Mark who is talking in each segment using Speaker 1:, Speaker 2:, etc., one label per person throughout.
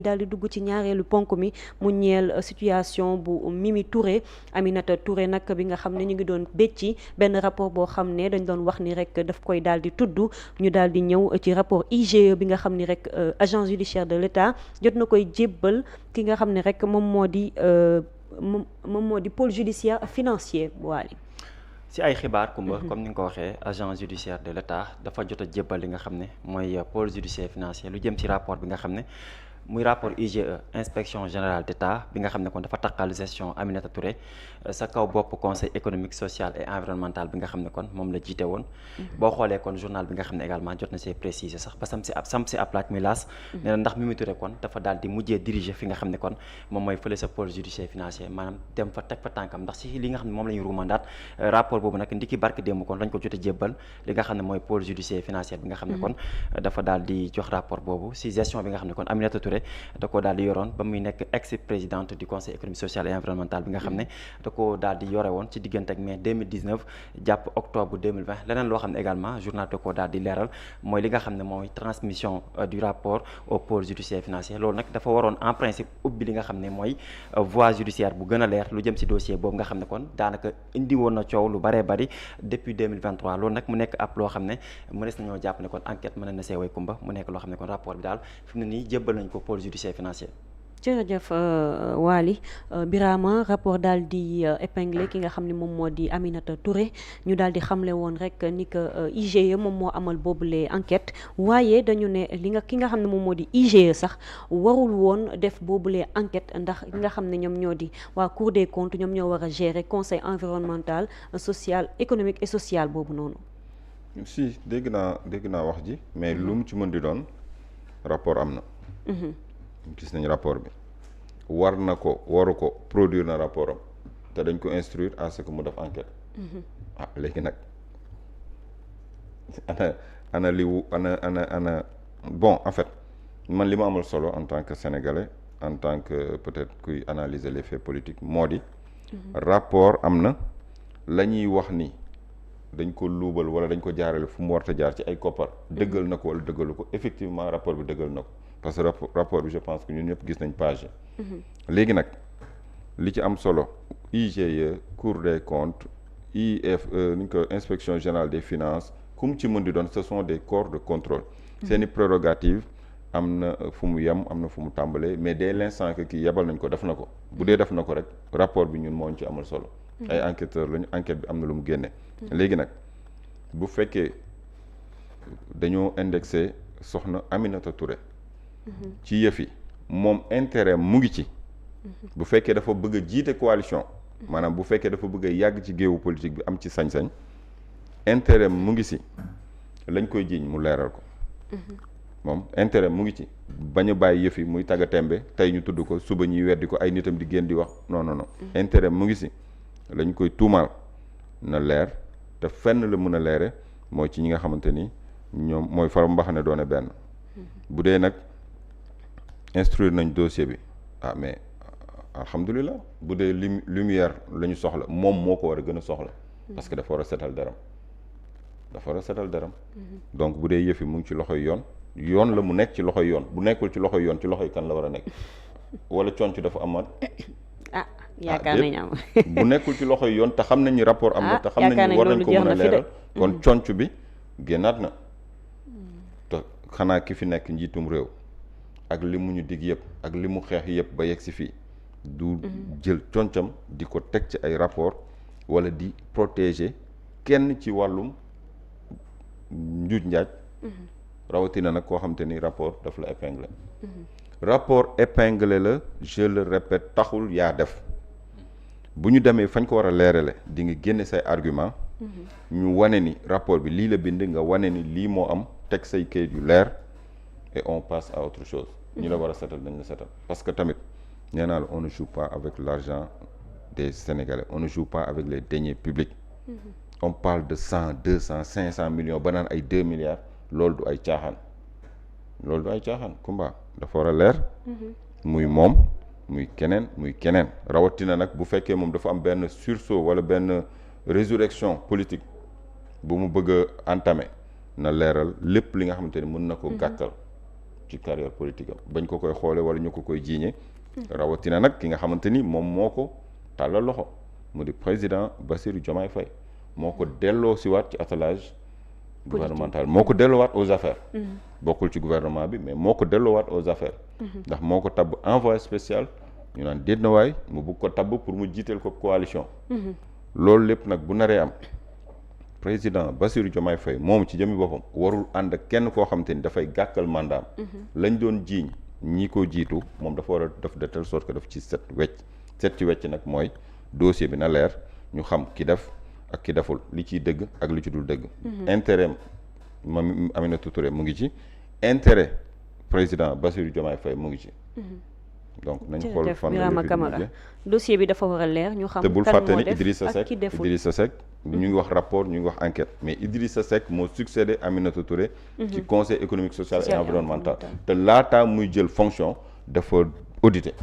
Speaker 1: daal di dugg ci ñaareelu ponk mi mu ñeel situation bu Mimi Touré Aminata Touré nag bi nga xam ne ñu ngi doon bécci benn rapport boo xam ne dañ doon wax ni rek daf koy daal di tudd ñu daal di ñëw ci rapport IGE bi nga xam ni rek agence judiciaire de l'État jot na koy jébbal ki nga xam ne rek moom moo di pôle judiciaire financier waali
Speaker 2: ci ay xibaar Kumba comme ni nga ko waxee agence judiciaire de l'État dafa jot a jébbal li nga xam ne mooy pôle judiciaire financier lu jëm ci rapport bi nga xam ne muy rapport IGE inspection générale d'État bi nga xam ne kon dafa taqal gestion Aminata Touré sa kaw bopp conseil économique social et environnemental bi nga xam ne kon moom la jiite woon boo xoolee kon journal bi nga xam ne également jot na see préciser sax ba sam si ab laaj muy laas nee na ndax Mimi Touré kon dafa daal di mujjee diriger fi nga xam ne kon moom mooy fële sa pôle judiciaire financier maanaam dem fa teg fa tànkam ndax si li nga xam ne moom la ñu ruumandaat rapport boobu nag ndiki barki démb kon lañ ko jot a jébbal li nga xam ne mooy pôle judiciaire financier bi nga xam ne kon dafa daal di jox rapport boobu si gestion bi nga xam ne kon Aminata Touré da koo daal di yoroon ba muy nekk ex présidente du conseil économique social et environnemental bi nga xam ne da koo daal di yore woon ci diggante ak mai 2019 jàpp octobre 2020 leneen loo xam ne également journal da koo daal di leeral mooy li nga xam ne mooy transmission du rapport au pôle judiciaire financier loolu nag dafa waroon en principe ubbi li nga xam ne mooy voie judiciaire bu gën a leer lu jëm ci dossier boobu nga xam ne kon daanaka indi woon na coow lu baree bari depuis 2023 loolu nag mu nekk ab loo xam ne mënees nañoo jàpp ne kon enquête mën na see way kumba mu nekk loo xam ne kon rapport bi daal fi mu ne nii jébbal nañ ko pôle judiciaire financier.
Speaker 1: jërëjëf Waly Birama rapport daal di épinglé ki nga xam ne moom moo di Aminata Touré ñu daal di xamle woon rek ni que IGE moom moo amal boobule enquête waaye dañu ne ki nga xam ne moom moo di IGE sax warul woon def boobule enquête ndax ki nga xam ne ñoom ñoo di waa Cour des comptes ñoom ñoo war a gérer conseil environnemental social économique et social boobu noonu.
Speaker 3: si dégg naa wax ji mais lu mu ci mën di doon rapport am na. gis nañ rapport bi waru ko produire na rapport am te dañ ko instruire à ce que mu def enquête. Léegi nag ana bon en fait man li ma amal solo en tant que sénégalais en tant que peut-être kuy analyser les faits politiques moo di. rapport am na la ñuy wax ni dañ ko luubal wala dañ ko jaarale fu mu warta jaar ci ay koppar. dëggal na ko wala dëggalu ko effectivement rapport bi dëggal na ko. parce que rapport bi je pense que ñun ñëpp gis nañ page yi. léegi nag li ci am solo IGE Cour des comptes IFE ni ñu ko inspection générale des finances ku mu ci mën di doon ce sont des corps de contrôle. seeni prérogatives am na fu mu yem am na fu mu tàmbalee mais dès l'instant que kii yebal nañ ko def na ko bu dee def na ko rek rapport bi ñun moo ñu ci amal solo. ay enquêteurs lañu enquête bi am na lu mu génne. léegi nag bu fekkee dañoo indexé soxna Aminata Touré. ci yëf yi moom intérêt mu ngi ci. bu fekkee dafa bëgg a jiite coalition. maanaam bu fekkee dafa bëgg a yàgg ci géewu politique bi am ci sañ-sañ. intérêt mu ngi si lañ koy jiiñ mu leeral ko. moom intérêt mu ngi ci bañ a bàyyi yëf yi muy tagga tembe tey ñu tudd ko suba ñuy weddi ko ay nitam di génn di wax non. intérêt mu ngi si lañ koy tuumaal na leer te fenn la mën a leere mooy ci ñi nga xamante ni ñoom mooy far mbaxane doone benn. bu dee nag. instruire nañ dossier bi mais alhamdulilah bu dee lumière la ñu soxla moom moo ko war a gën a soxla parce que dafa war a setal deram donc bu dee yëf yi mu ngi ci loxoy yoon la mu nekk ci loxoy yoon bu nekkul ci loxoy yoon ci loxoy kan la war a nekk wala conc dafa amaat
Speaker 1: yaakaar nañ am
Speaker 3: bu nekkul ci loxoy yoon te xam nañ ni rapport am na te xam nañ ni war nañ ko mën a leeral kon conc bi génnaat na te xanaa ki fi nekk njiitum réew ak li mu ñu dig yëpp ak li mu xeex yëpp ba yegg si fii du jël concam di ko teg ci ay rapport wala di protéger kenn ci wàllum njuuj njaaj rawatina nag koo xam te ni rapport daf la épinglé rapport épinglé la je le répète taxul yaa def bu ñu demee fañ ko war a leerale di nga génne say argument ñu wane ni rapport bi lii la bind nga wane ni lii moo am teg say kayit yu leer et on passe à autre chose ñu la war a setal dañ la setal parce que tamit nee naa la on ne joue pas avec l'argent des Sénégalais on ne joue pas avec les deniers publics on parle de 100 200 500 millions ba naan ay 2 milliards loolu du ay caaxaan Kumba dafa war a leer muy moom muy keneen rawatina nag bu fekkee moom dafa am benn sursaut wala benn résurrection politique bu mu bëgg a entamer na leeral lépp li nga xamante ni mën na ko gàkkal ci carrière politique am bañ ko koy xoole wala ñu ko koy jiiñe rawatina nag ki nga xamante ni moom moo ko tàllal loxo mu di président Bassirou Diomaye Faye moo ko delloo si waat ci attelage gouvernemental moo ko delloowaat aux affaires bokkul ci gouvernement bi mais moo ko delloowaat aux affaires ndax moo ko tabb envoyé spécial ñu naan déet na waay mu bugg ko tabb pour mu jiiteel ko coalition loolu lépp nag bu naree am président Bassirou Diomaye Faye moom ci jëmmi boppam warul ànd ak kenn koo xamante ni dafay gàkkal mandaam lañ doon jiiñ ñi ko jiitu moom dafa war a def de telle sorte que daf ci set ci wecc nag mooy dossier bi na leer ñu xam ki def ak ki deful li ciy dëgg ak li ci dul dëgg intérêt moom Aminata Touré mu ngi ci intérêt président Bassirou Diomaye Faye mu ngi ci donc nañ xool fan
Speaker 1: Birama Camara dossier bi dafa war a leer ñu xam
Speaker 3: te bul fàtte ni
Speaker 1: Idrissa Seck
Speaker 3: ñu ngi wax rapport ñu ngi wax enquête mais Idrissa Seck moo succédé Aminata Touré ci conseil économique social et environnemental te laataa muy jël fonction dafa audité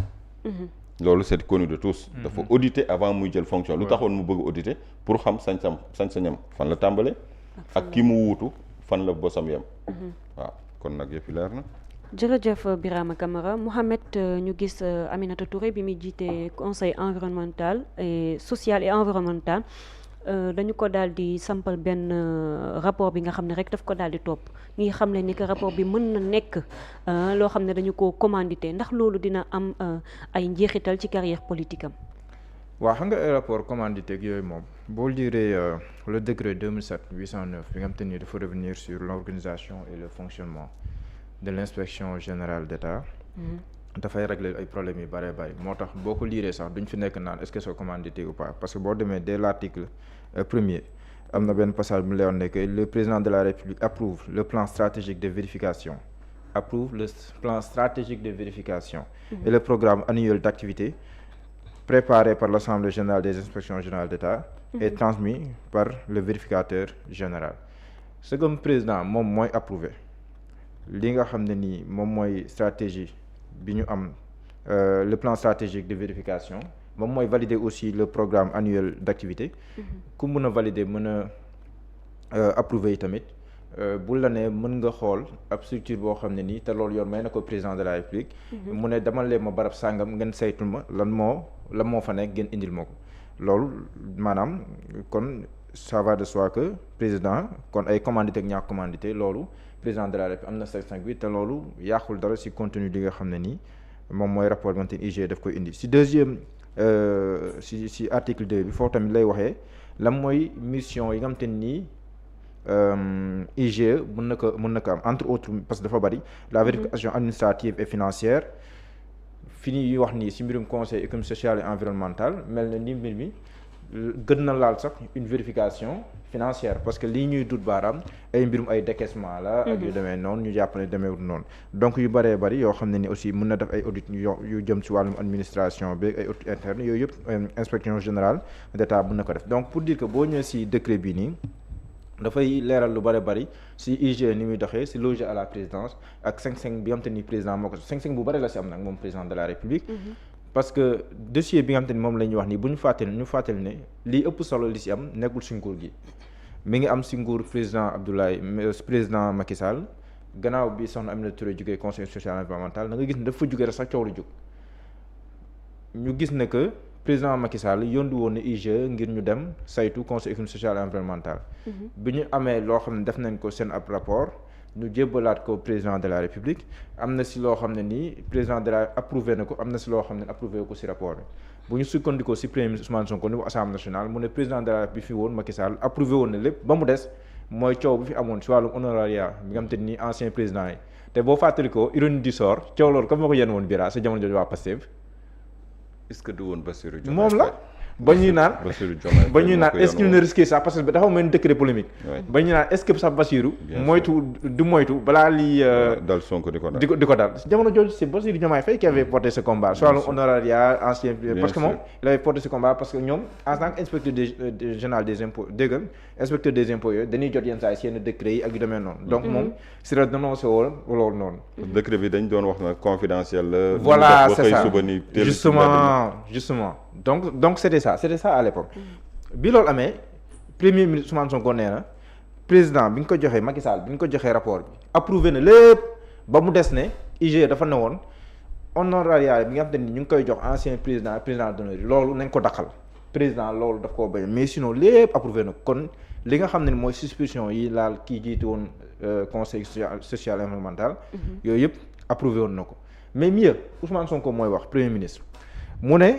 Speaker 3: loolu c'est connu de tous dafa audité avant muy jël fonction lu taxoon mu bëgg audité pour xam sañ-sañam fan la tàmbale ak ki mu wuutu fan la bosam yem waaw kon nag yëpp leer na
Speaker 1: jërëjëf Birama Camara Mohamed ñu gis Aminata Touré bi muy jiite conseil environnemental et social et environnemental dañu ko daal di sampal benn rapport bi nga xam ne rek daf ko daal di topp ñi xam ne ni que rapport bi mën na nekk loo xam ne dañu ko commandité ndax loolu dina am ay njeexital ci carrière politique am.
Speaker 4: waaw xam nga ay rapport commandité ak yooyu moom boo liree le décret 2007/809 bi nga xam te ni dafa revenir sur l'organisation et le fonctionnement de l'inspection générale d'État dafay régler ay problèmes yu bëree bëri moo tax boo ko liiree sax duñ fi nekk naan est-ce que c'est commandité ou pas parce que boo demee dès l'article premier am na benn passage bu mu lay wax ne que le président de la République approuve le plan stratégique de vérification et le programme annuel d'activité préparé par l'Assemblée générale des inspections générales d'État et transmis par le vérificateur général ce que président moom mooy approuvé li nga xam ne nii moom mooy stratégie bi ñu am le plan stratégique de vérification moom mooy valider aussi le programme annuel d'activité ku mën a valider mën a approuver yi tamit bu la ne mën nga xool ab structure boo xam ne nii te loolu yoon may na ko président de la République mu ne dama leen ma barab sàngam ngeen saytul ma lan moo fa nekk ngeen indil ma ko loolu maanaam kon ça va de soi que président kon ay commandité ak ñàkk commandité loolu président de la République am na sañ-sañ bi te loolu yàqul dara ci contenu li nga xam ne nii moom mooy rapport bi nga xamante ni IGE daf koy indi ci deuxième ci article 2 bi foofu tamit lay waxee lan mooy mission yi nga xamante ni IGE mën na ko am entre autres parce que dafa bari la vérification administrative et financière fi ñuy wax nii ci mbirum conseil économique social et environnemental mel na ni mbir mi gën na laal sax une vérification financière parce que lii ñuy dut baaraam ay mbirum ay décaissement la ak yu demee noonu ñu jàpp ne demeewul noonu donc yu bëree bëri yoo xam ne ni aussi mën na def ay audit yu jëm ci wàllum administration bi ay audit interne yooyu yëpp inspection générale d'État mën na ko def donc pour dire que boo ñëwee ci décret bi nii dafay leeral lu bëri ci IGE ni muy doxee ci logé à la présidence ak 5-5 bi nga xam te ni président moo ko 5-5 bu bëri la ci am nag moom président de la République parce que dossier bi nga xam te ni moom la ñuy wax nii bu ñu fàttali ne lii ëpp solo li ci am nekkul ci nguur gi mi ngi am ci nguur président Macky Sall gannaaw bi soxna Aminata Touré jógee conseil social et environnemental da nga gis ne dafa jógee rek sax coow lu jóg ñu gis ne que président Macky Sall yóndu woon ne IGE ngir ñu dem saytu conseil économique social et environnemental bi ñu amee loo xam ne def nañ ko seen ab rapport ñu jébbalaat ko président de la République am na ci loo xam ne nii président de la approuvé na ko am na ci loo xam ne approuvé ko ci rapport bi bu ñu sukkandikoo ci premier ministre Ousmane Sonko niveau assemblée nationale mu ne président de la République bi fi woon Macky Sall approuvé woon na lépp ba mu des mooy coow bi fi amoon ci wàllum honorariat bi nga xam te ni ancien président yi te boo fàttalikoo ironie du sort coow loolu comme ma ko yenn woon bira sa jamono jooju waa Pastef
Speaker 3: est-ce que du woon Bassirou Diomaye
Speaker 4: moom la ba ñuy naan est-ce qu'il ne risquait ça parce que dafa mel ni décret polémique ba ñuy naan est-ce que sax Bassirou moytu balaa lii
Speaker 3: dal Sonko di
Speaker 4: ko dal jamono jooju c'est Bassirou Diomaye Faye qui avait porté ce combat soit le honoraria ancien parce que moom il avait porté ce combat parce que ñoom en tant qu'inspecteur général des impôts dégg inspecteur des impôts yooyu dañuy jot yenn saa yi seen décret yi ak yu demee noonu donc moom si la dénoncé woon loolu noonu
Speaker 3: décret bi dañ doon wax na confidentiel la
Speaker 4: voilà c'est ça justement donc c'était ça à l'époque bi loolu amee premier ministre Ousmane Sonko nee na président bi nga ko joxee Macky Sall bi nga ko joxee rapport bi approuvé na lépp ba mu des ne IGE dafa ne woon honorariat bi nga xam te ni ñu ngi koy jox ancien président d'honneur loolu nañ ko dakkal président loolu daf koo bañ mais sinon lépp approuvé na kon li nga xam ne mooy suspicion yi laal kii jiite woon conseil social environnemental yooyu yëpp approuvé woon na ko mais mieux Ousmane Sonko mooy wax premier ministre mu ne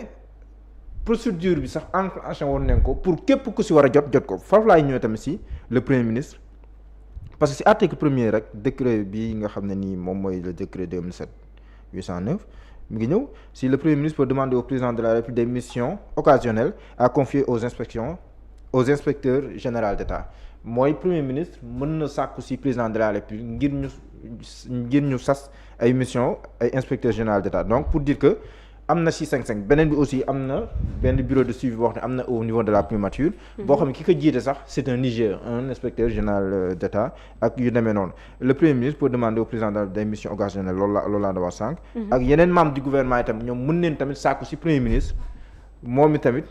Speaker 4: procédure bi sax enclenché woon nañ ko pour képp ku si war a jot ko foofu laay ñëwee tamit si le premier ministre parce que si article premier rek décret bi nga xam ne nii moom mooy le décret 2007/809 mi ngi ñëw si le premier ministre peut demander au président de la République des missions occasionnelles à confier aux inspecteurs généraux d'État mooy premier ministre mën na sàkku si président de la République ngir ñu sas ay mission ay inspecteurs généraux d'État donc pour dire que am na si 5-5 beneen bi aussi am na benn bureau de suivi boo xam ne am na au niveau de la primature boo xam ne ki ko jiite sax c'est un IGE un inspecteur général d'État ak yu demee noonu le premier ministre peut demander au président des missions occasionnelles loolu laa da wax sànq ak yeneen membres du gouvernement yi tamit ñoom mën neen tamit sàkku si premier ministre moom i tamit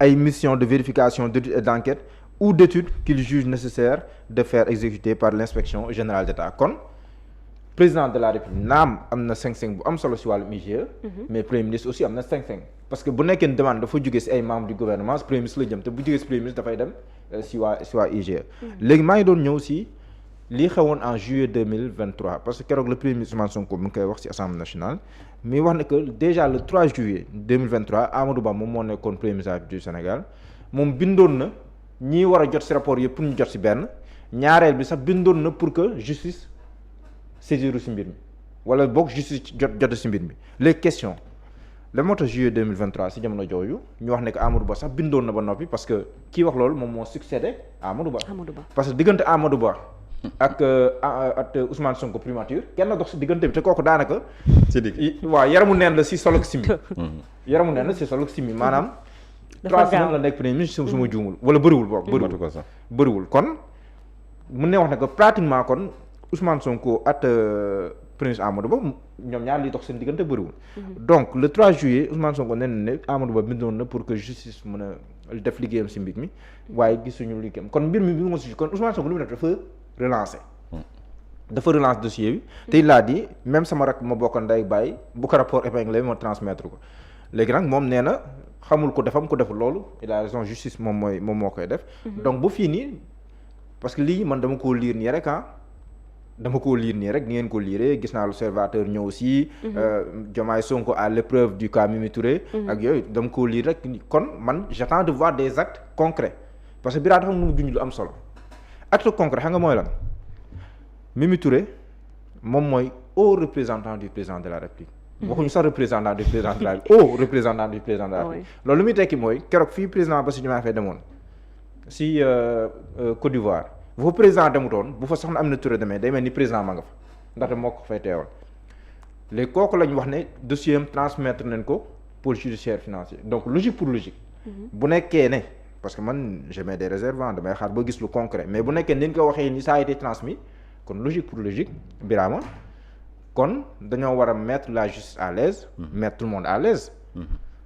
Speaker 4: ay mission de vérification d'étude et d'enquête ou d'étude qu'il juge nécessaire de faire exécuter par l'inspection générale d'État kon président de la République naam am na 5-5 bu am solo si wàllum IGE mais premier ministre aussi am na 5-5 parce que bu nekkee demande dafa jógee si ay membres du gouvernement si premier ministre la jëm te bu jógee si premier ministre dafay dem si waa IGE léegi maa ngi doon ñëw si lii xewoon en juillet 2023 parce que keroog le premier ministre Ousmane Sonko mu ngi koy wax si assemblée nationale mais wax ne que déjà le 3 juillet 2023 Amadou Ba moom moo nekkoon premier ministre du Sénégal moom bindoon na ñii war a jot si rapport yëpp pour ñu jot si benn ñaareel bi sax bindoon na pour que justice saisiru si mbir mi wala boog justice jot si mbir mi les questions la moo tax juillet 2023 si jamono jooju ñu wax ne que Amadou Ba sax bindoon na ba noppi parce que kii wax loolu moom moo succédé Amadou Ba parce que diggante Amadou Ba ak Ousmane Sonko primature kenn dox si diggante bi te kooku daanaka
Speaker 3: si digg
Speaker 4: waaw yaramu neen la si solok simi yaramu neen la si solok simi maanaam 3 semaines la nekk premier ministre su ma juumul wala bëriwul boog bëriwul kon mun ne wax ne que pratiquement kon Ousmane Sonko at premier ministre Amadou Ba ñoom ñaar liy dox seen diggante bëriwul donc le 3 juillet Ousmane Sonko nee na ne Amadou Ba bindoon na pour que justice mën a def liggéeyam si mbir mi waaye gisuñu liggéeyam kon mbir mi bi nga si kon Ousmane Sonko lu mu def dafa relancer dossier bi te il a dit même sama rak ma bokkoon nday bàyyi bu ko rapport épinglé ma transmettre ko léegi nag moom nee na xamul ko defam ko deful loolu il a raison justice moom moo koy def donc bu fii nii parce que lii man dama koo lire nii rek ni ngeen ko lire gis naa l'Observateur ñëw aussi Diomaye Sonko à l'épreuve du cas Mimi Touré ak yooyu dama koo lire rek kon man j'attends de voir des actes concrets parce que biraa dafa mu junj lu am solo acte concret xam nga mooy lan Mimi Touré moom mooy haut représentant du président de la République waxuñu sax représentant du président de la République haut représentant du président de la République loolu lu muy tekki mooy keroog fii président Bassirou Diomaye Faye demoon si Côte d'Ivoire bu fa président demutoon bu fa soxna Aminata Touré demee day mel ni président ma nga fa ndaxte moo ko fay teewal léegi kooku lañ wax ne dossier am transmettre nañ ko pôle judiciaire financier donc logique pour logique bu nekkee ne parce que man je mets des réserves damay xaar ba gis lu concret mais bu nekkee ni ñu ko waxee ni ça a été transmis kon logique pour logique Birama kon dañoo war a mettre la justice à l'aise mettre tout le monde à l'aise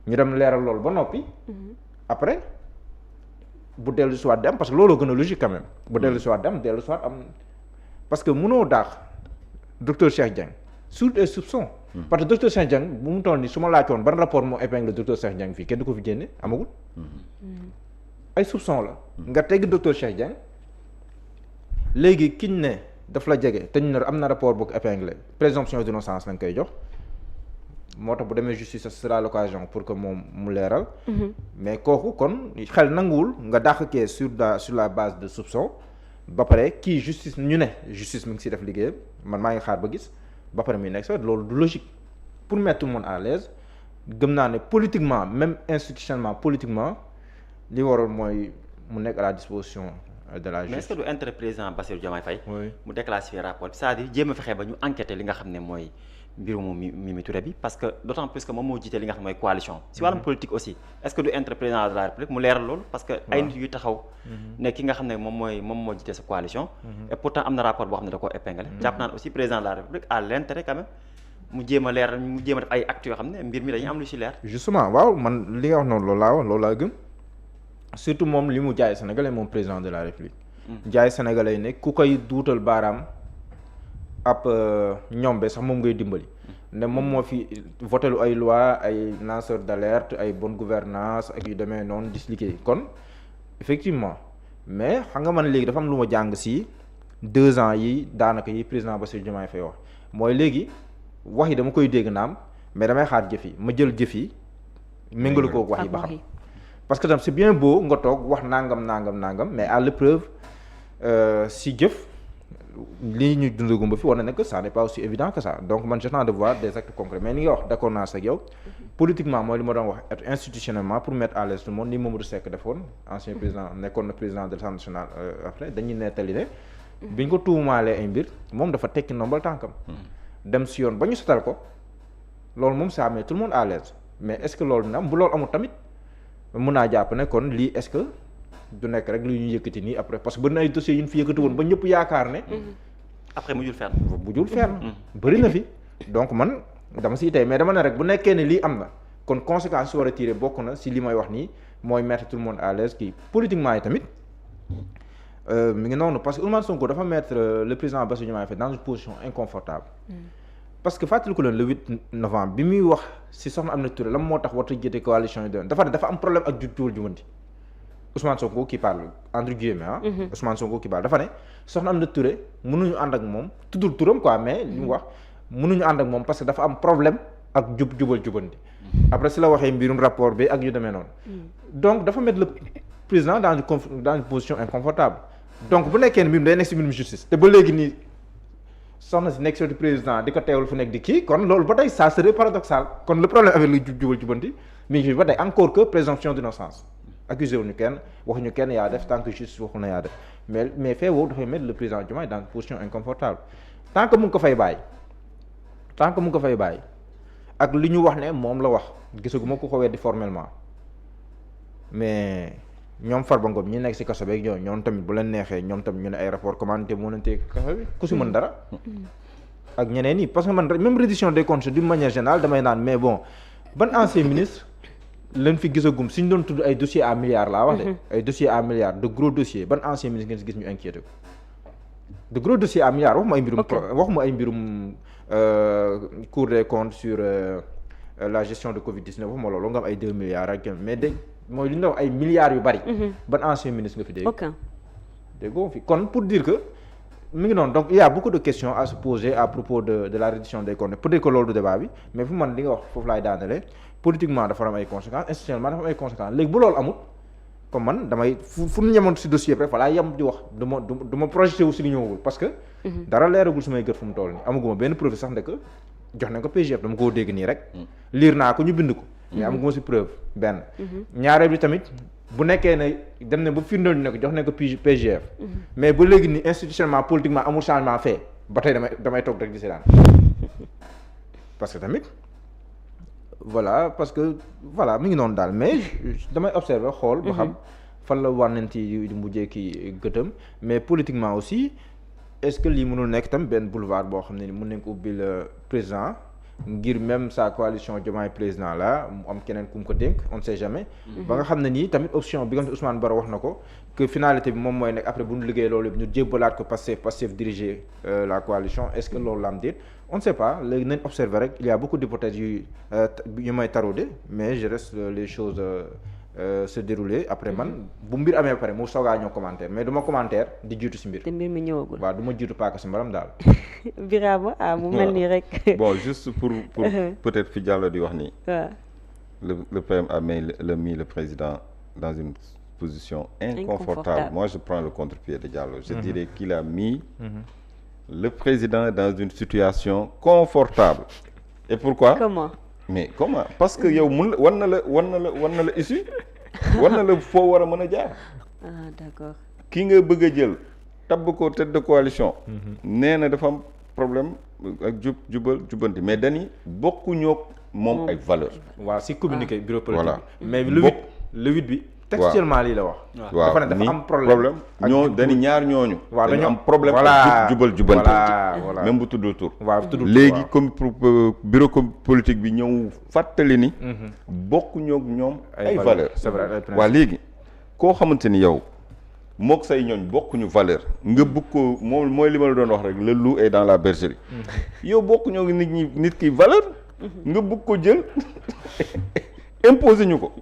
Speaker 4: ñu dem leeral loolu ba noppi après bu dellu si waat di am parce que looloo gën a logique quand même bu dellu si waat di am dellu si waat am parce que mënoo daax docteur Cheikh Dieng sous des soupçons parce que docteur Cheikh Dieng bu mu toll nii su ma laajoon ban rapport moo épingle docteur Cheikh Dieng fii kenn du ko fi génne amagul ay soupçons la nga tegg docteur Cheikh Dieng léegi kiñ ne daf la jege te ñu ne am na rapport bu ko épinglé présomption d'innocence lañ koy jox moo tax bu demee justice ce sera l'occasion pour que moom mu leeral mais kooku kon xel nanguwul nga dàq kee sur la base de soupçon ba pare kii justice ñu ne justice mi ngi si def liggéeyam man maa ngi xaar ba gis ba pare muy nekk sax loolu du logique pour mettre tout le monde à l'aise gëm naa ne politiquement même institutionnellement politiquement li waroon mooy mu nekk à la disposition de la justice.
Speaker 2: mais est-ce que du intérêt président Bassirou Diomaye Faye mu déclassifier rapport bi c'est-à-dire jéem a fexe ba ñu enquêter li nga xam ne mooy mbirum Mimi Touré bi parce que d'autant plus que moom moo jiite li nga xam ne mooy coalition si wàllum politique aussi est-ce que du intérêt président de la République mu leeral loolu parce que ay nit yu taxaw ne ki nga xam ne moom moo jiite sa coalition et pourtant am na rapport boo xam ne da koo épinglé jàpp naan aussi président de la République a l'intérêt quand même mu jéem a leeral mu jéem a def ay actes yoo xam ne mbir mi dañuy am lu si leer
Speaker 4: justement waaw man li nga wax noonu loolu laa gëm surtout moom li mu jaay sénégalais moom président de la République jaay sénégalais ne ku koy duutal baaraam ab ñombe sax moom ngay dimbali ne moom moo fi voté lu ay loi ay lanceur d'alerte ay bonne gouvernance ak yu demee noonu di liggéey kon effectivement mais xam nga man léegi dafa am lu ma jàng si 2 ans yi daanaka yi président Bassirou Diomaye Faye wax mooy léegi wax yi dama koy dégg naam mais damay xaar jëf yi ma jël jëf yi méngale ko wax yi ba xam parce que tam c'est bien beau nga toog wax nangam mais à l'épreuve si jëf lii ñu dundagum ba fi war na nekk ça n'est pas aussi évident que ça donc man j'attends de voir des actes concrets mais ni nga wax d'accord naa ak yow politiquement mooy li ma doon wax être institutionnellement pour mettre à l'aise tout le monde ni Mamadou Seck defoon ancien président nekkoon na président de l'Assemblée nationale après dañuy nettali ne biñ ko tuumaalee ay mbir moom dafa tekki ndombal tànkam dem si yoon ba ñu setal ko loolu moom ça met tout le monde à l'aise mais est-ce que loolu dina am bu loolu amul tamit mun naa jàpp ne kon lii est-ce que du nekk rek lu ñu yëkkati nii après parce que bëri na ay dossiers yu ñu fi yëkkati woon ba ñëpp yaakaar ne.
Speaker 2: après mujjul fenn.
Speaker 4: bëri na fi donc man dama siy tey mais dama ne rek bu nekkee ne lii am na kon conséquence su war a tirer bokk na si li may wax nii mooy mettre tout le monde à l'aise kii politiquement yi tamit mi ngi noonu parce que Ousmane Sonko dafa mettre le président Bassirou Diomaye Faye dans une position inconfortable parce que fàttaliku leen le 8 novembre bi muy wax si soxna Aminata Touré lan moo tax warta jëte coalition yi doon dafa am problème ak jubal jubanti Ousmane Sonko qui parle entre guillemets Ousmane Sonko qui parle dafa ne soxna Aminata Touré mënuñu ànd ak moom tuddul turam quoi mais li mu wax mënuñu ànd ak moom parce que dafa am problème ak jubal jubanti après si la waxee mbirum rapport bi ak yu demee noonu donc dafa mettre le président dans une position inconfortable donc bu nekkee ne mbirum day nekk si mbirum justice te ba léegi nii soxna si nekk si président di ko teewul fu nekk di kii kon loolu ba tey ça serait paradoxal kon le problème avec lu jubal jubanti mi ngi fi ba tey encore que présomption d'innocence accusé wuñu kenn waxuñu kenn yaa def tant que justice waxul na yaa def mais fait woowu dafay mettre le président Diomaye dans une position inconfortable tant que mu ngi ko fay bàyyi ak li ñu wax ne moom la wax gisaguma ko weddi formellement mais ñoom Farba Ngom ñi nekk ci kaso beeg ñoom tamit bu leen neexee ñoom tamit ñu ne ay rapport commandité moo leen téye kaso bi ku ci mën dara ak ñeneen yi parce que man même reddition des comptes d'une manière générale damay naan mais bon ban ancien ministre leen fi gisagum suñ doon tudd ay dossiers à milliards laa wax de ay dossiers à milliards de gros dossiers ban ancien ministre ngeen si gis ñu inquiété ko de gros dossiers à milliards waxuma ay mbirum Cour des comptes sur la gestion de Covid-19 waxuma loolu nga am ay 2 milliards ak mais de mooy li ñu wax ay milliards yu bari ban ancien ministre nga fi dégg déggoo fi kon pour dire que mi ngi noonu donc il y a beaucoup de questions à se poser à propos de la reddition des comptes peut-être que loolu du débat bi mais fu man li nga wax foofu laay daanale politiquement dafa am ay conséquences institutionnellement dafa am ay conséquences léegi bu loolu amul comme man damay fu ñu yemoon si dossier bi rek voilà yem di wax du ma projeté wu si li ñëwagul parce que dara leeragul sumay gët fu mu toll nii amaguma benn preuve sax ne que jox nañ ko PGF dama koo dégg nii rek liir naa ko ñu bind ko mais amaguma si preuve benn ñaareel bi tamit bu nekkee ne dem na ba firndeel ñu ne ko jox nañ ko PGF mais ba léegi ni institutionnellement politiquement amul changement fait ba tey damay toog rek di seetaan parce que tamit voilà parce que voilà mi ngi noonu daal mais damay observer xool ba xam fan la wànnanti di mujjee ki gëtëm mais politiquement aussi est-ce que lii mënul nekk tam benn boulevard boo xam ne ni mën nañ ko ubbil président ngir même sa coalition Diomaye président la mu am keneen ku mu ko dénk on ne sait jamais ba nga xam ne nii tamit option bi nga xam ne Ousmane Baro wax na ko que finalité bi moom mooy nekk après bu ñu liggéey loolu ñu jébbalaat ko Pastef diriger la coalition est-ce que loolu la am déet on ne sait pas léegi nañ observer rek il y a beaucoup d'hypothèses yu may tarauder mais je reste les choses se dérouler après man bu mbir amee ba pare mu soogaa ñoo commentaire mais du ma commentaire di jiitu si mbir.
Speaker 1: te mbir mi ñëwagul.
Speaker 4: waaw du ma jiitu paaka si mbaram daal.
Speaker 1: Birama mu mel nii rek.
Speaker 3: bon juste pour peut-être fi Diallo di wax nii.
Speaker 1: waaw.
Speaker 3: le PM a mis le président dans une position inconfortable. Moi je prends le contre-pied de Diallo. Je dirais qu'il a mis le président dans une situation confortable. Et pourquoi?
Speaker 1: Comment?
Speaker 3: Mais comment? Parce que yow mun war na la issue war na la foo war a mën a jaar.
Speaker 1: Ah d'accord.
Speaker 3: ki nga bëgg a jël tabb ko tête de coalition. nee na dafa am problème ak jubanti mais dañuy bokkuñoo moom ay valeurs.
Speaker 4: waaw si communiqué bureau politique.
Speaker 3: Voilà.
Speaker 4: mais le 8 bi. textuellement lii la wax.
Speaker 3: waaw
Speaker 4: dafa am problème
Speaker 3: ñoo dañu ñaar ñooñu.
Speaker 4: waaw
Speaker 3: dañu am problème ak jubanti.
Speaker 4: voilà
Speaker 3: même bu tuddul tur.
Speaker 4: waaw tuddul tur
Speaker 3: léegi comme bureau politique bi ñëw fàttali ni. bokkuñoo ak ñoom ay valeurs.
Speaker 4: c'est vrai
Speaker 3: waa léegi koo xamante ni yow mook say ñooñ bokkuñu valeur nga bëgg ko moom mooy li ma la doon wax rek le loup est dans la bergerie yow bokkuñoo nit ki valeur nga bëgg ko jël imposer ñu ko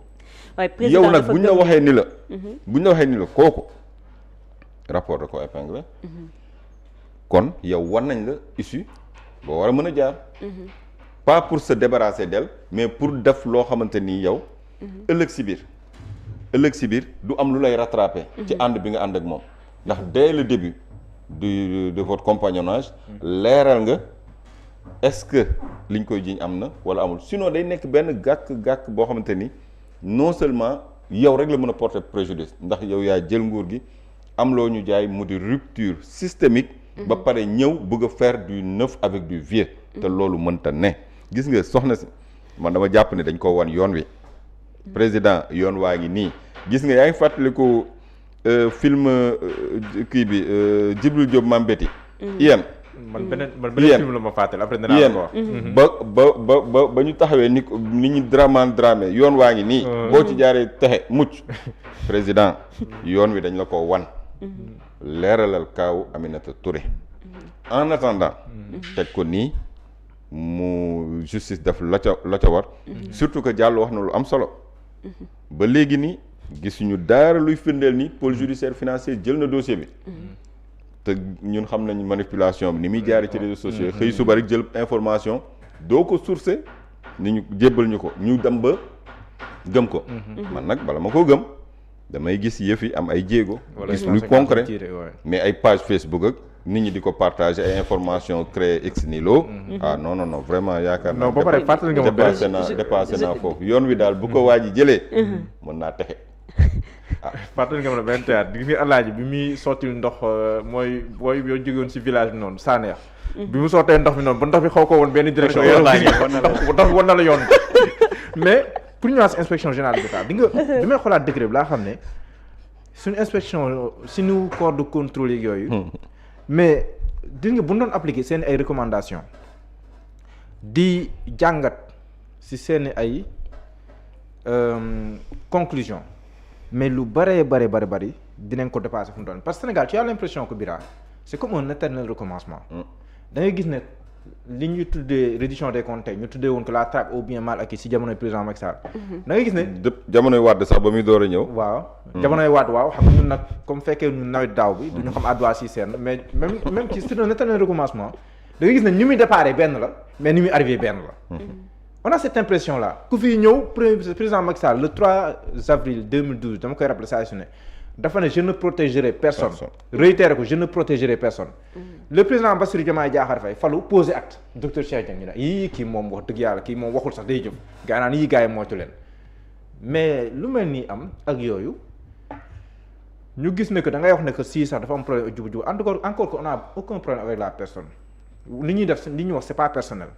Speaker 3: yow nag buñ la waxee ni la kooku rapport da ko épinglé kon yow war nañ la issue boo war a mën a jaar pas pour se débarrasser d'elle mais pour def loo xamante ni yow ëllëg si biir du am lu lay rattraper ci ànd bi nga ànd ak moom ndax dès le début de votre compagnonnage leeral nga est-ce que liñ koy jiñ am na wala amul sinon day nekk benn gàkk boo xamante ni non seulement yow rek la mën a porter préjudice ndax yow yaa jël nguur gi am loo ñu jaay mu di rupture systémique ba pare ñëw bëgg a faire du neuf avec du vieux te loolu mënta ne gis nga soxna si man dama jàpp ne dañ ko wan yoon wi président yoon waa ngi nii gis nga yaa ngi fàttaliku film kii bi Djibril Diop Mambéty yéen
Speaker 4: man beneen film la ma fàttali après dinaa ko wax
Speaker 3: ba ñu taxawee ni ñu Dramé yoon waa ngi nii boo ci jaaree texe mucc président yoon wi dañ la ko wan leeralal kaaw Aminata Touré en attendant teg ko nii mu justice def la ca war surtout que Diallo wax na lu am solo ba léegi nii gisuñu dara luy firndeel ni pôle judiciaire financier jël na dossier bi te ñun xam nañ manipulation bi ni muy jaaree ci réseaux sociaux xëy suba rek jël information doo ko sourcé ni ñu jébbal ñu ko ñu dem ba gëm ko man nag bala ma koo gëm damay gis yëf yi am ay jéego gis luy concret mais ay page Facebook ak nit ñi di ko partager ay information créé ex nihilo non vraiment yaakaar naa
Speaker 4: ba pare fàttali nga ma
Speaker 3: dépassé naa foofu yoon wi daal bu ko waa ji jëlee mën naa texe
Speaker 4: fàttali nga ma ne benn théâtre gis nga alaaji bi muy sottil ndox mooy booy yoo jógewoon si village bi noonu Saneex bi mu sottee ndox bi noonu ba ndox bi xaw ko woon benn direction ndox bi wan na la yoon mais pour ñu wax inspection générale d'État bi may xoolaat décret bi laa xam ne suñu inspection suñu corps de contrôle yeeg yooyu mais di nga bu ñu doon appliquer seen ay recommandations di jàngat si seen ay conclusion mais lu bëree bëri dinañ ko dépasser fu mu doon parce que Sénégal tu as l'impression que Bira c'est comme un éternel recommencement da ngay gis ne li ñu tuddee reddition des comptes ñu tuddee woon que la traque au bien mal acquis si jamonoy président Macky Sall da ngay gis ne
Speaker 3: jamonoy Wade sax ba muy door a ñëw
Speaker 4: waaw jamonoy Wade waaw xam nga ñun nag comme fekkee ñun nawet daaw bi duñu xam adduwaa si seen mais même ci c'est un éternel recommencement da ngay gis ne ni muy déparé benn la mais ni muy arrivé benn la on a cette impression là ku fi ñëw président Macky Sall le 3 avril 2012 dama koy rappeler saa su ne dafa ne je ne protégerai personne réitéré ko je ne protégerai personne le président Bassirou Diomaye Diakhar Faye falu posé acte docteur Cheikh Dieng ñu ne yii kii moom wax dëgg yàlla kii moom waxul sax day jëf gaa yi naan yii gars yi moytu leen mais lu mel nii am ak yooyu ñu gis ne que da ngay wax ne que si sax dafa am problème ak jub-jub encore que on a aucun problème avec la personne li ñuy def li ñuy wax c'est pas personnel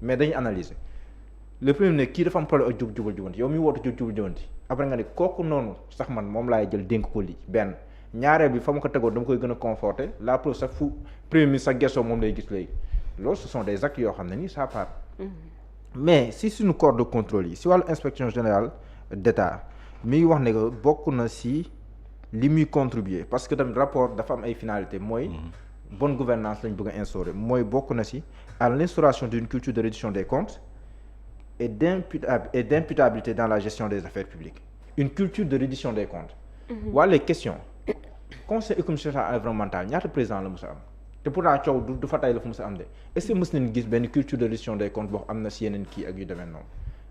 Speaker 4: mais dañuy analyser le premier ne kii dafa am problème ak jubal jubanti yow mi wootu jubal jubanti après nga ne kooku noonu sax man moom laay jël dénk ko lii benn ñaareel bi fa ma ko tegoon dama koy gën a conforter la preuve sax fu premier ministre sax gestoo moom lay gis léegi loolu ce sont des actes yoo xam ne nii ça part mais si suñu corps de contrôle yi si wàllu inspection générale d'État mi ngi wax ne que bokk na si li muy contribuer parce que tamit rapport dafa am ay finalité mooy bonne gouvernance lañ bëgg a instaurer mooy bokk na si à l'instauration d'une culture de reddition des comptes et d'imputabilité dans la gestion des affaires publiques une culture de reddition des comptes wàllee question conseil économique social et environnemental ñaata président la mës a am te pourtant coow du fa tay la fu mës a am de est-ce que mës nañ gis benn culture de reddition des comptes boo am na si yeneen kii ak yu demee noonu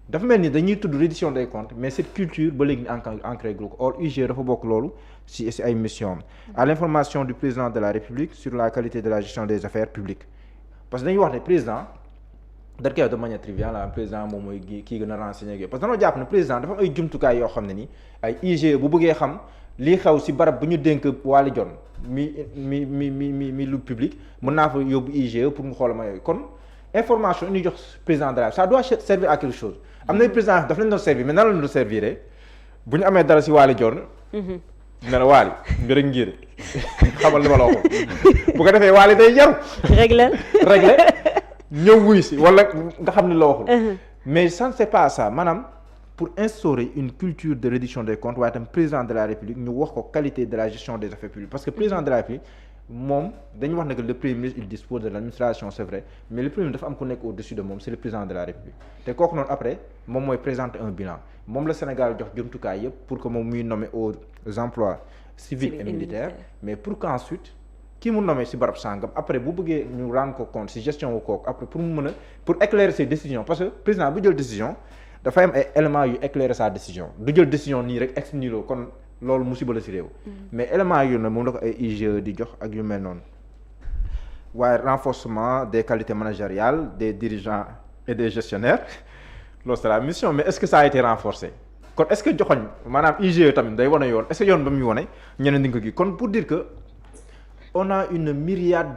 Speaker 4: dafa mel ni dañuy tudd reddition des comptes mais cette culture ba léegi ancré groupe or UG dafa bokk loolu si ay mission à l'information du président de la République sur la qualité de la gestion des affaires publiques parce que dañuy wax ne président dañ koy wax de manière triviale la président moom mooy kii gën a renseigné parce que dañoo jàpp ne président dafa am ay jumtukaay yoo xam ne ni ay IG bu bëggee xam lii xew si barab bu ñu dénk Waly Dione mi lu public mën naa fa yóbbu IG pour mu xool ma yooyu kon information ñu jox président de la ça doit servir à quelque chose am na président daf leen doon servir mais nan la ñu doon servir bu ñu amee dara si Waly Dione ne la Waly mbir ak ngir xamal li ma la waxoon bu ko defee Waly day yaru
Speaker 1: régler
Speaker 4: ñëw wuy si wala nga xam ne la waxul mais ça c'est pas ça maanaam pour instaurer une culture de réduction des comptes waaye tam président de la République ñu wax ko qualité de la gestion des affaires publiques parce que président de la République moom dañu wax ne que le premier ministre il dispose de l'administration c'est vrai mais le premier ministre dafa am ku nekk au-dessus de moom c'est le président de la République te kooku noonu après moom mooy présenter un bilan moom la Sénégal jox jumtukaay yëpp pour que moom muy nommer aux emplois civils et militaires mais pour qu'ensuite kii mu nommé si barab sàngam après bu bëggee ñu rendre ko compte si gestion wu kooku après pour mu mën a pour éclairer ses décisions parce que président bu jël décision dafay am ay éléments yu éclairer sa décision du jël décision nii rek ex nihilo kon loolu musiba la si réew mais éléments yu ne moom la ko ay IGE di jox ak yu mel noonu waaye renforcement des qualités managériales des dirigeants et des gestionnaires loolu c'est la mission mais est-ce que ça a été renforcé kon est-ce que joxoñ maanaam IGE tamit day wane yoon est-ce que yoon ba muy wane ñeneen di nga ko gi kon pour dire que on a une myriade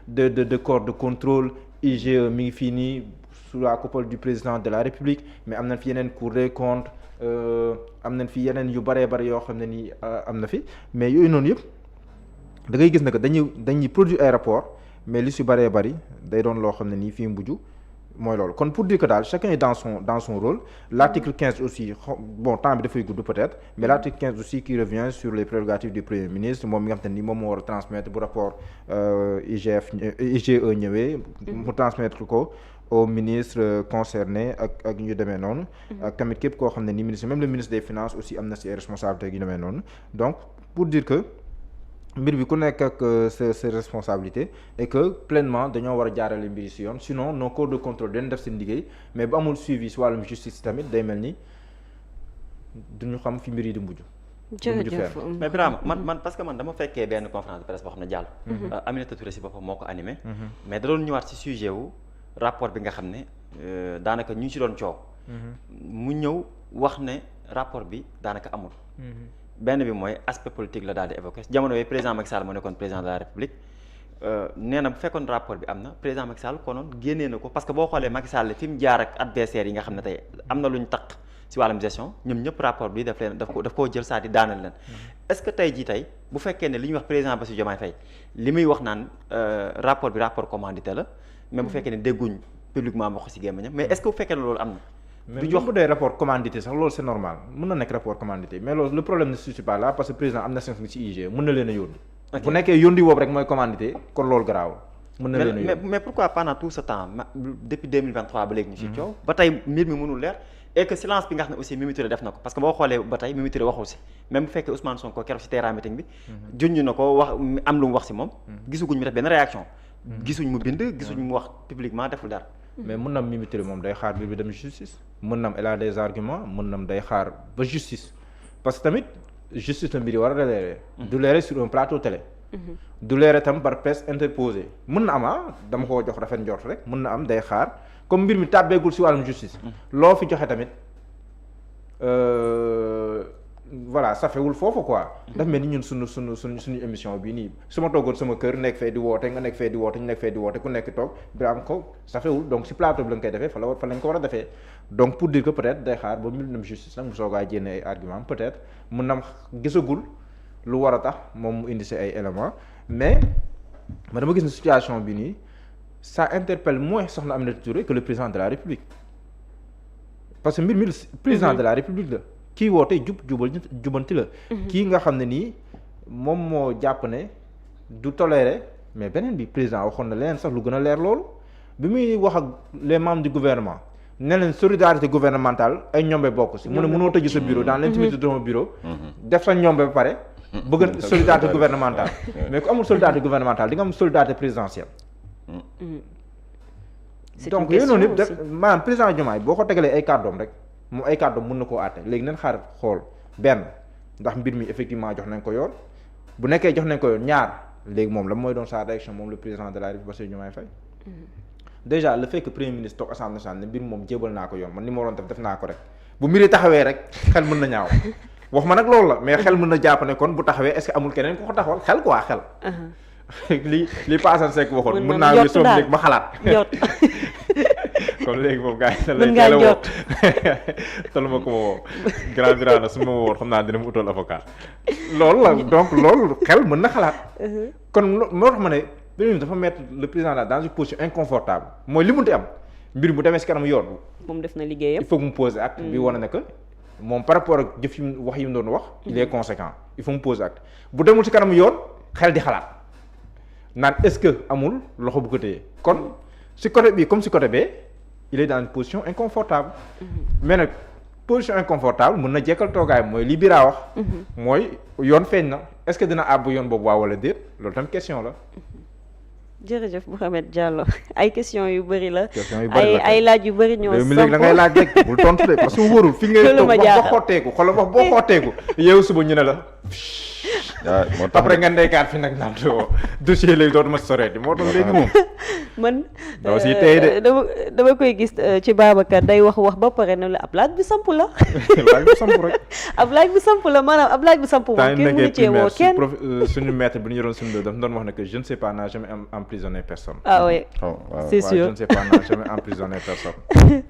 Speaker 4: de corps de contrôle IGE mi ngi fii nii sous la coupole du président de la République mais am nañ fi yeneen Cour des comptes am nañ fi yeneen yu bëree bëri yoo xam ne nii am na fi mais yooyu noonu yëpp da ngay gis ne que dañuy produire ay rapport mais li si bëree bëri day doon loo xam ne nii fii mbuju mooy loolu kon pour dire que daal chacun est dans son rôle l'article 15 aussi bon temps bi dafay gudd peut-être mais l'article 15 aussi qui revient sur les prérogatives du premier ministre moom mi nga xam te ni moom moo war a transmettre bu rapport IGE ñëwee mu transmettre ko au ministre concerné ak ñu demee noonu ak tamit képp koo xam ne ni ministre même le ministre des finances aussi am na si ay responsabilités yu demee noonu donc pour dire que mbir bi ku nekk ak ses responsabilités et que pleinement dañoo war a jaarale mbir yi si yoon sinon nos corps de contrôle dañ def seen liggéey mais bu amul suivi si wàllum justice tamit day mel ni duñu xam fi mbir yi di mujj.
Speaker 1: jërëjëf
Speaker 2: mais Birame man parce que man dama fekkee benn conférence de presse boo xam ne jàll. Aminata Touré si boppam moo ko animé. mais da doon ñëwaat si sujet wu rapport bi nga xam ne daanaka ñu ngi si doon coow. mu ñëw wax ne rapport bi daanaka amul. benn bi mooy aspect politique la daal di évoqué jamono yooyu président Macky Sall moo nekkoon président de la République nee na bu fekkoon rapport bi am na président Macky Sall konoon génnee na ko parce que boo xoolee Macky Sall fi mu jaar ak adversaires yi nga xam ne tey am na luñ taq si wàllum gestion ñoom ñëpp rapport bi daf koo jël saa di daanal leen est-ce que tey jii tey bu fekkee ne li ñuy wax président Bassirou Diomaye Faye li muy wax naan rapport bi rapport commandité la mais bu fekkee ne dégguñ publiquement wax ko si gémmiñam mais est-ce que bu fekkee ne loolu am na
Speaker 4: mais du jox bu dee rapport commandité sax loolu c'est normal mën na nekk rapport commandité mais loolu le problème ne se situe pas là parce que président am na sens ci IGE mën na leen a yónni bu nekkee yónni boobu rek mooy commandité kon loolu garaaw mën na leen a yónni
Speaker 2: mais pourquoi pendant tout ce temps depuis 2023 ba léegi ñu ci coow ba tey mbir mi mënul leer et que silence bi nga xam ne aussi Mimi Touré def na ko parce que boo xoolee ba tey Mimi Touré waxul si même bu fekkee Ousmane Sonko keroog si terrain meeting bi junj na ko wax am lu mu wax si moom gisuguñ mu def benn réaction gisuñ mu bind gisuñ mu wax publiquement deful dara
Speaker 4: mais mën nam Mimi Touré moom day xaar biir bi dem justice mën nam elle a des arguments mën nam day xaar ba justice parce que tamit justice la mbiri war a leerer du leerer sur un plateau télé du leerer tam par presse interposée mën na am dama koo jox rafet njort rek mën na am day xaar comme mbir mi tàbbeegul si wàllum justice loo fi joxe tamit voilà safewul foofu quoi daf mel ni ñun suñu émission bii nii su ma toogoon sama kër nekk fee di woote nga nekk fee di woote ñu nekk fee di woote ku nekk toog Birame ko safewul donc si plateau bi la nga koy defee fa lañ ko war a defee donc pour dire que peut-être day xaar ba mu dem justice nag mu soogaa jénne ay argument peut-être mun nam gisagul lu war a tax moom mu indi si ay éléments mais ma dama gis ne situation bi nii ça interpelle moins soxna Aminata Touré que le président de la République parce que mbir mi président de la République la kii woote jubanti la kii nga xam ne nii moom moo jàpp ne du tolérer mais beneen bi président waxoon na leneen sax lu gën a leer loolu bi muy wax ak les membres du gouvernement ne leen solidarité gouvernementale ay ñombe bokk si mu ne mënoo tëju sa bureau dans l'intimité de ton bureau def sa ñombe ba pare bëgg solidarité gouvernementale mais ku amul solidarité gouvernementale di nga am solidarité présidentielle donc yooyu noonu yëpp def maanaam président Diomaye boo ko tegalee ay kàddoom rek moom ay kàddoom mën na koo àtte léegi nañ xaar xool benn ndax mbir mi effectivement jox nañ ko yoon bu nekkee jox nañ ko yoon ñaar léegi moom la mooy doon sa réaction moom le président de la République Bassirou Diomaye Faye déjà le fait que premier ministre toog assemblée nationale ne mbir moom jébal naa ko yoon man ni ma waroon def naa ko rek bu mbiri taxawee rek xel mën na ñaaw wax ma nag loolu la mais xel mën na jàpp ne kon bu taxawee est-ce que amul keneen ku ko taxawal xel quoi xel li Paasan Seck waxoon mën naa wér soom léegi ma xalaat kon léegi moom gars yi lay teel a woo tol ma ko ma woo grand birana su ma woon xam naa dina mu utal avocat loolu la donc loolu xel mën na xalaat kon moo tax ma ne dafa mettre le président là dans une position inconfortable mooy li munti am mbir mu demee si kanam yoon.
Speaker 1: moom def na liggéeyam.
Speaker 4: il faut mu poser acte bi wane ne que moom par rapport ak jëf yi wax yi mu doon wax. il est conséquent il faut mu poser acte bu demul si kanam yoon xel di xalaat naan est-ce que amul loxo bu ko téye kon si côté bi comme si côté bee il est dans une position inconfortable mais nag position inconfortable mën na jekkal toogaay mooy li Bira wax. mooy yoon feeñ na est-ce que dina àbb yoon boobu waaw wala déet loolu tam question la.
Speaker 1: jërëjëf Mouhamed Diallo ay question yu bëri la.
Speaker 4: question yu bëri la
Speaker 1: ay laaj yu bëri ñoo samp
Speaker 4: léegi da ngay laaj rek bul tontu de parce que wóorul fi ngay toog wax ba xotteeku xoolal wax boo xotteeku yow suba ñu ne la.
Speaker 3: moo tax
Speaker 4: après nga ndeykaat fi nag naan dossier léegi dootuma soreeti moo tax léegi moom.
Speaker 1: man
Speaker 4: doo si tey de
Speaker 1: dama koy gis ci Babacar day wax ba pare ne la ab laaj bi samp la.
Speaker 4: laaj bi samp rek.
Speaker 1: ab laaj bi samp la maanaam ab laaj bi samp moom kenn mënu cee woo kenn.
Speaker 4: suñu maître bi ñu yoroon suñu daf doon wax ne que je ne sais pas n'a jamais emprisonné personne.
Speaker 1: ah oui c'est sûr
Speaker 4: je ne sais pas n'a jamais emprisonné personne.